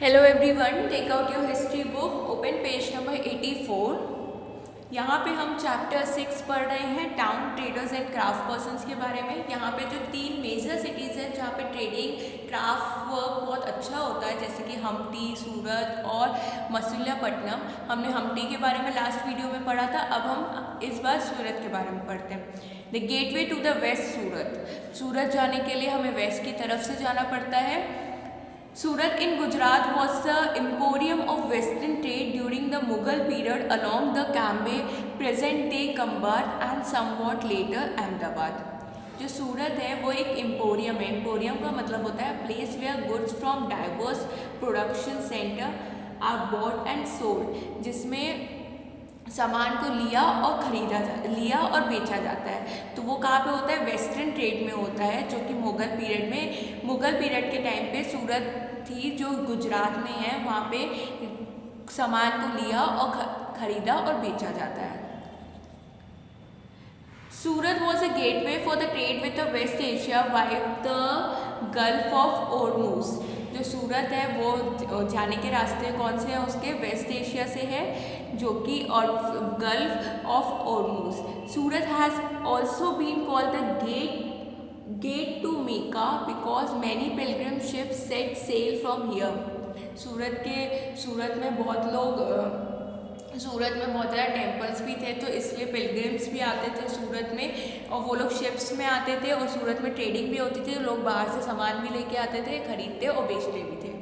Hello everyone, take out your history book, open page number 84। यहाँ पे हम chapter 6 पढ़ रहे हैं town traders and craft persons के बारे में। यहाँ पे जो 3 मेजर सिटीज़ हैं जहाँ पे ट्रेडिंग क्राफ्ट वर्क बहुत अच्छा होता है, जैसे कि हम्पटी, सूरत और मसूलियापट्टनम। हमने हम्पटी के बारे में लास्ट वीडियो में पढ़ा था, अब हम इस बार सूरत के बारे में पढ़ते हैं। The gateway to the west Surat. Surat जाने के लिए हमें वेस्ट की तरफ से जाना पड़ता है। Surat in Gujarat was the emporium of western trade during the Mughal period along the Cambay, present day Kambar and somewhat later Ahmedabad। जो सूरत है वो एक एम्पोरियम है। एम्पोरियम का मतलब होता है place where goods from diverse production center are bought and sold, जिसमें सामान को लिया और बेचा जाता है। तो वो कहाँ पे होता है? वेस्टर्न ट्रेड में होता है, जो कि मुगल पीरियड के टाइम पे सूरत थी जो गुजरात में है, वहाँ पे सामान को लिया और खरीदा और बेचा जाता है। Surat was a gateway for the trade with the West Asia via the Gulf of Ormuz. जो सूरत है वो जाने के रास्ते कौन से हैं उसके? वेस्ट एशिया से है, जो कि और Gulf of Ormuz. Surat has also been called the gate to Mecca because many pilgrim ships set sail from here. Surat में बहुत ज़्यादा टेम्पल्स भी थे, तो इसलिए पिलग्रिम्स भी आते थे सूरत में, और वो लोग शिप्स में आते थे और सूरत में ट्रेडिंग भी होती थी। लोग बाहर से सामान भी लेके आते थे, खरीदते और बेचते भी थे।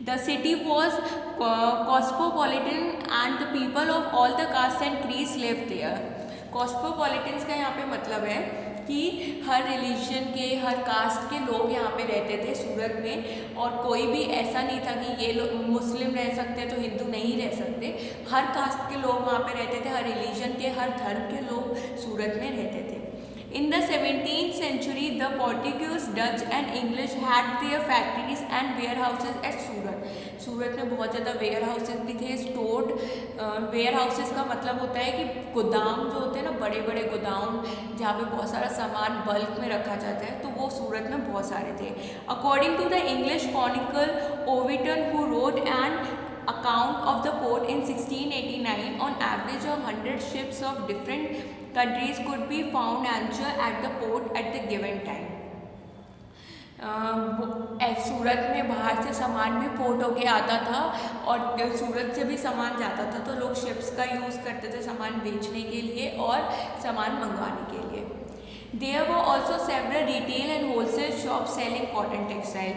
The city was cosmopolitan and the people of all the castes and creeds lived there। कॉस्मोपॉलिटन्स का यहाँ पे मतलब है कि हर रिलीजन के, हर कास्ट के लोग यहाँ पे रहते थे सूरत में, और कोई भी ऐसा नहीं था कि ये लोग मुस्लिम रह सकते हैं तो हिंदू नहीं रह सकते। हर कास्ट के लोग वहाँ पे रहते थे, हर रिलीजन के, हर धर्म के लोग सूरत में रहते थे। In the 17th century, the Portuguese, Dutch and English had their factories and warehouses at सूरत। सूरत में बहुत ज़्यादा वेयर हाउसेज भी थे। स्टोर्ड वेयर हाउसेज का मतलब होता है कि गोदाम जो होते हैं ना, बड़े बड़े गोदाम जहाँ पे बहुत सारा सामान बल्क में रखा जाता है, तो वो सूरत में बहुत सारे थे। According to the English chronicle Ovington who wrote an account of the port in 1689, on average 100 ships of different countries could be found anchored at the port at the given time। सूरत में बाहर से सामान भी port होके आता था और सूरत से भी सामान जाता था, तो लोग शिप्स का यूज़ करते थे सामान बेचने के लिए और सामान मंगवाने के लिए। There were also several retail and wholesale shops selling cotton textile।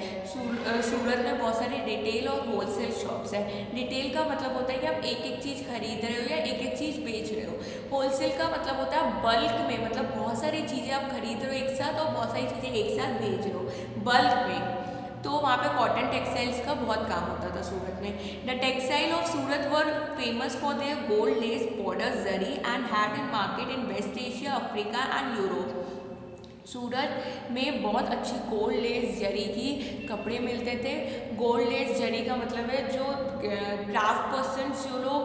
सूरत में बहुत सारे रिटेल और होलसेल शॉप्स हैं। रिटेल का मतलब होता है कि आप एक एक चीज़ खरीद रहे हो या एक एक चीज़ बेच रहे हो। होलसेल का मतलब होता है बल्क में, मतलब बहुत सारी चीज़ें आप खरीद रहे हो एक साथ और बहुत सारी चीज़ें एक साथ बेच रहे हो बल्क में, तो वहाँ पे कॉटन टेक्सटाइल्स का बहुत काम होता था सूरत में। The textile of Surat were famous for their gold lace border zari and had in market in West Asia, Africa and Europe. Surat में बहुत अच्छी गोल्ड लेस जरी की कपड़े मिलते थे। गोल्ड लेस जरी का मतलब है जो क्राफ्ट पर्सन जो लोग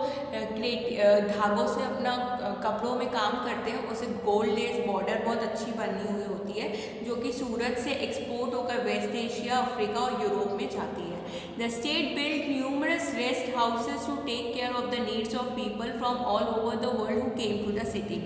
धागों से अपना कपड़ों में काम करते हैं, उसे गोल्ड लेस बॉर्डर बहुत अच्छी बनी हुई होती है, जो कि सूरत से एक्सपोर्ट होकर वेस्ट एशिया, अफ्रीका और यूरोप में जाती है। The state build numerous rest houses to take care of the needs of people from all over the world who came to the city.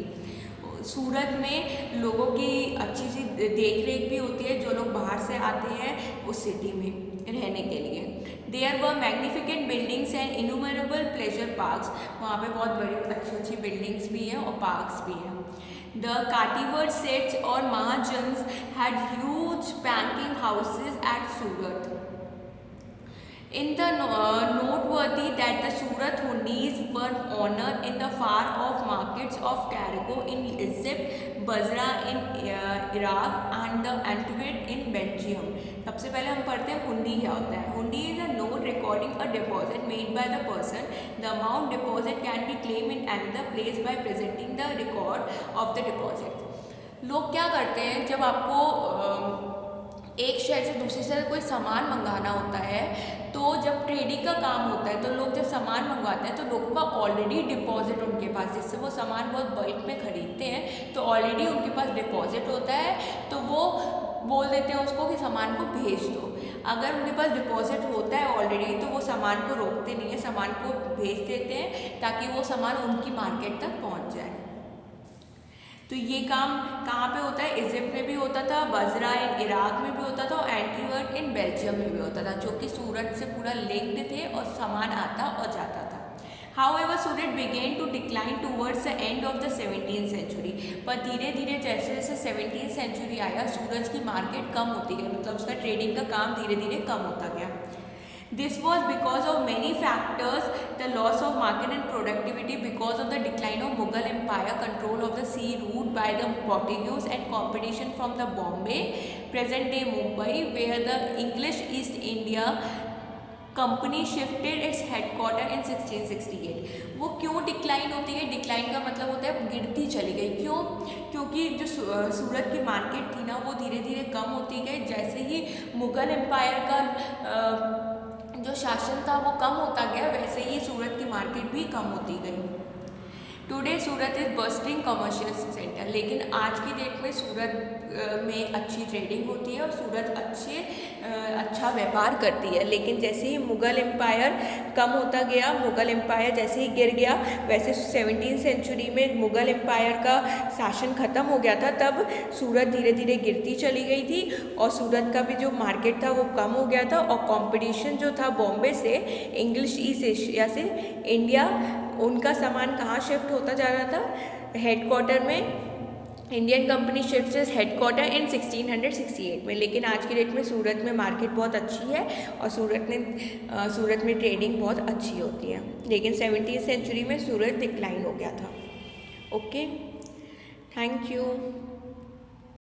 Surat में लोगों की अच्छी सी देख रेख भी होती है जो लोग बाहर से आते हैं उस सिटी में रहने के लिए। There were magnificent buildings and innumerable pleasure parks. वहाँ पे बहुत बड़ी अच्छी बिल्डिंग्स भी हैं और पार्क्स भी हैं। द काटीवर सेट्स और mahajans had huge banking houses at Surat. In the noteworthy that the Surat Hundis were honored in the far off markets of Cairo in Egypt, Basra in Iraq and the Antwerp in Belgium। सबसे पहले हम पढ़ते हैं हुंडी क्या होता है। हुंडी is a note recording a deposit made by the person। The amount deposit can be claimed in another place by presenting the record of the deposit। लोग क्या करते हैं, जब आपको एक शहर से दूसरे शहर कोई सामान मंगाना होता है, तो जब ट्रेडिंग का काम होता है तो लोग जब सामान मंगवाते हैं तो लोगों का ऑलरेडी डिपॉजिट उनके पास, जिससे वो सामान बहुत बल्क में खरीदते हैं, तो ऑलरेडी उनके पास डिपॉजिट होता है, तो वो बोल देते हैं उसको कि सामान को भेज दो। अगर उनके पास डिपॉजिट होता है ऑलरेडी, तो वो सामान को रोकते नहीं है, सामान को भेज देते हैं ताकि वो सामान उनकी मार्केट तक पहुंच जाए। तो ये काम कहाँ पे होता है? इजिप्ट में भी होता था, बजरा इन इराक में भी होता था और एंटीवर्प इन बेल्जियम में भी होता था, जो कि सूरत से पूरा लिंक्ड थे और सामान आता और जाता था। However, Surat began to decline towards the end of the 17th century। पर धीरे धीरे जैसे जैसे 17th century आया, सूरत की मार्केट कम होती गई, मतलब उसका ट्रेडिंग का काम धीरे धीरे कम होता गया। This was because of many factors, the loss of market and productivity because of the decline of Mughal Empire, control of the sea route by the Portuguese and competition from the Bombay, present day Mumbai, where the English East India company shifted its headquarter in 1668। वो क्यों decline होती है? Decline का मतलब होता है गिरती चली गई। क्यों? क्योंकि जो सूरत की मार्केट थी ना, वो धीरे धीरे कम होती गई। जैसे ही मुग़ल एम्पायर का जो शासन था वो कम होता गया, वैसे ही सूरत की मार्केट भी कम होती गई। Today Surat is busting commercial center, लेकिन आज की डेट में सूरत में अच्छी ट्रेडिंग होती है और सूरत अच्छा व्यापार करती है। लेकिन जैसे ही मुग़ल एम्पायर कम होता गया, मुग़ल एम्पायर जैसे ही गिर गया, वैसे 17th सेंचुरी में मुग़ल एम्पायर का शासन ख़त्म हो गया था, तब सूरत धीरे धीरे गिरती चली गई थी और सूरत का भी जो मार्केट था वो कम हो गया था। और कंपटीशन जो था बॉम्बे से, इंग्लिश ईस्ट एशिया से इंडिया, उनका सामान कहाँ शिफ्ट होता जा रहा था? हेडक्वार्टर में। Indian company shift is headquarter in 1668 में। लेकिन आज की डेट में सूरत में मार्केट बहुत अच्छी है और सूरत में ट्रेडिंग बहुत अच्छी होती है। लेकिन 17th सेंचुरी में सूरत डिक्लाइन हो गया था। Okay, thank you.